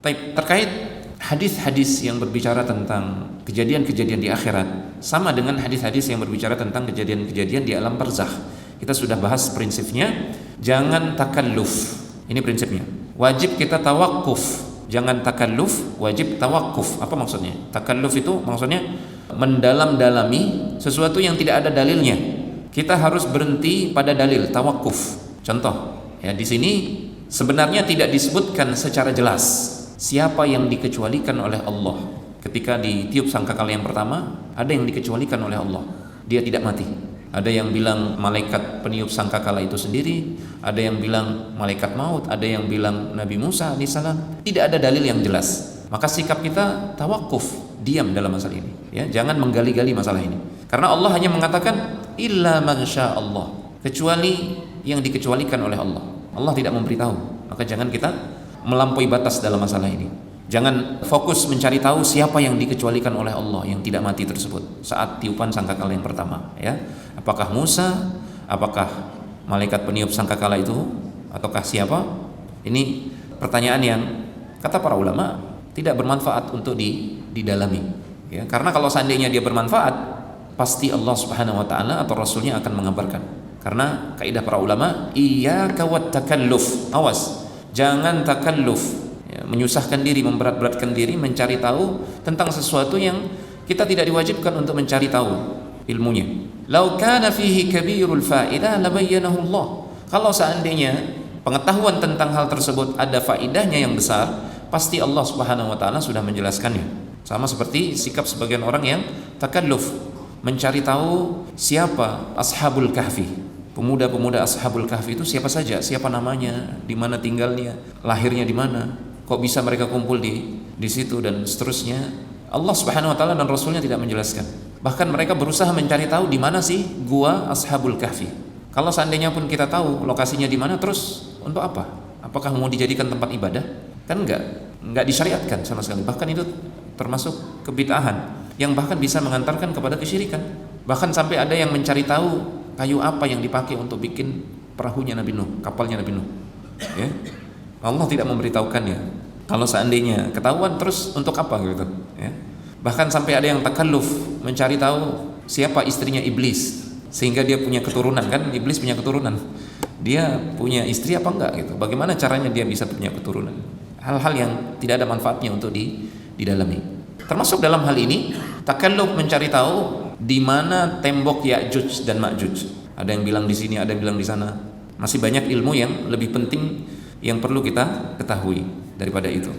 Terkait hadis-hadis yang berbicara tentang kejadian-kejadian di akhirat sama dengan hadis-hadis yang berbicara tentang kejadian-kejadian di alam barzakh. Kita sudah bahas prinsipnya, jangan takalluf. Ini prinsipnya. Wajib kita tawakuf. Jangan takalluf, wajib tawakuf. Apa maksudnya? Takalluf itu maksudnya mendalam-dalami sesuatu yang tidak ada dalilnya. Kita harus berhenti pada dalil, tawakuf. Contoh, ya di sini sebenarnya tidak disebutkan secara jelas siapa yang dikecualikan oleh Allah. Ketika ditiup sangkakala yang pertama, ada yang dikecualikan oleh Allah. Dia tidak mati. Ada yang bilang malaikat peniup sangkakala itu sendiri, ada yang bilang malaikat maut, ada yang bilang Nabi Musa alaihissalam. Tidak ada dalil yang jelas. Maka sikap kita tawakuf, diam dalam masalah ini. Ya, jangan menggali-gali masalah ini. Karena Allah hanya mengatakan illa man syaa Allah, kecuali yang dikecualikan oleh Allah. Allah tidak memberitahu. Maka jangan kita melampaui batas dalam masalah ini. Jangan fokus mencari tahu siapa yang dikecualikan oleh Allah yang tidak mati tersebut saat tiupan sangkakala yang pertama, ya. Apakah Musa, apakah malaikat peniup sangkakala itu, ataukah siapa? Ini pertanyaan yang kata para ulama tidak bermanfaat untuk didalami, ya. Karena kalau seandainya dia bermanfaat, pasti Allah Subhanahu wa taala atau rasulnya akan mengabarkan. Karena kaidah para ulama, iyyaka wat takalluf. Awas, jangan takalluf, ya, menyusahkan diri, memberat-beratkan diri mencari tahu tentang sesuatu yang kita tidak diwajibkan untuk mencari tahu ilmunya. Lau kana fihi kabirul fa'idah labayyanahu Allah. Kalau seandainya pengetahuan tentang hal tersebut ada faidahnya yang besar, pasti Allah Subhanahu wa taala sudah menjelaskannya. Sama seperti sikap sebagian orang yang takalluf, mencari tahu siapa Ashabul Kahfi. Pemuda-pemuda Ashabul Kahfi itu siapa saja, siapa namanya, di mana tinggalnya, lahirnya di mana, kok bisa mereka kumpul di situ dan seterusnya. Allah Subhanahu wa taala dan Rasulnya tidak menjelaskan. Bahkan mereka berusaha mencari tahu di mana sih gua Ashabul Kahfi. Kalau seandainya pun kita tahu lokasinya di mana, terus untuk apa? Apakah mau dijadikan tempat ibadah? Kan enggak disyariatkan sama sekali. Bahkan itu termasuk kebid'ahan yang bahkan bisa mengantarkan kepada kesyirikan. Bahkan sampai ada yang mencari tahu kayu apa yang dipakai untuk bikin perahunya Nabi Nuh, kapalnya Nabi Nuh. Ya. Allah tidak memberitahukannya. Kalau seandainya ketahuan, terus untuk apa gitu, ya. Bahkan sampai ada yang takalluf mencari tahu siapa istrinya iblis sehingga dia punya keturunan, kan iblis punya keturunan. Dia punya istri apa enggak gitu. Bagaimana caranya dia bisa punya keturunan? Hal-hal yang tidak ada manfaatnya untuk didalami. Termasuk dalam hal ini takalluf mencari tahu di mana tembok Ya'juj dan Ma'juj. Ada yang bilang di sini, ada yang bilang di sana. Masih banyak ilmu yang lebih penting yang perlu kita ketahui daripada itu.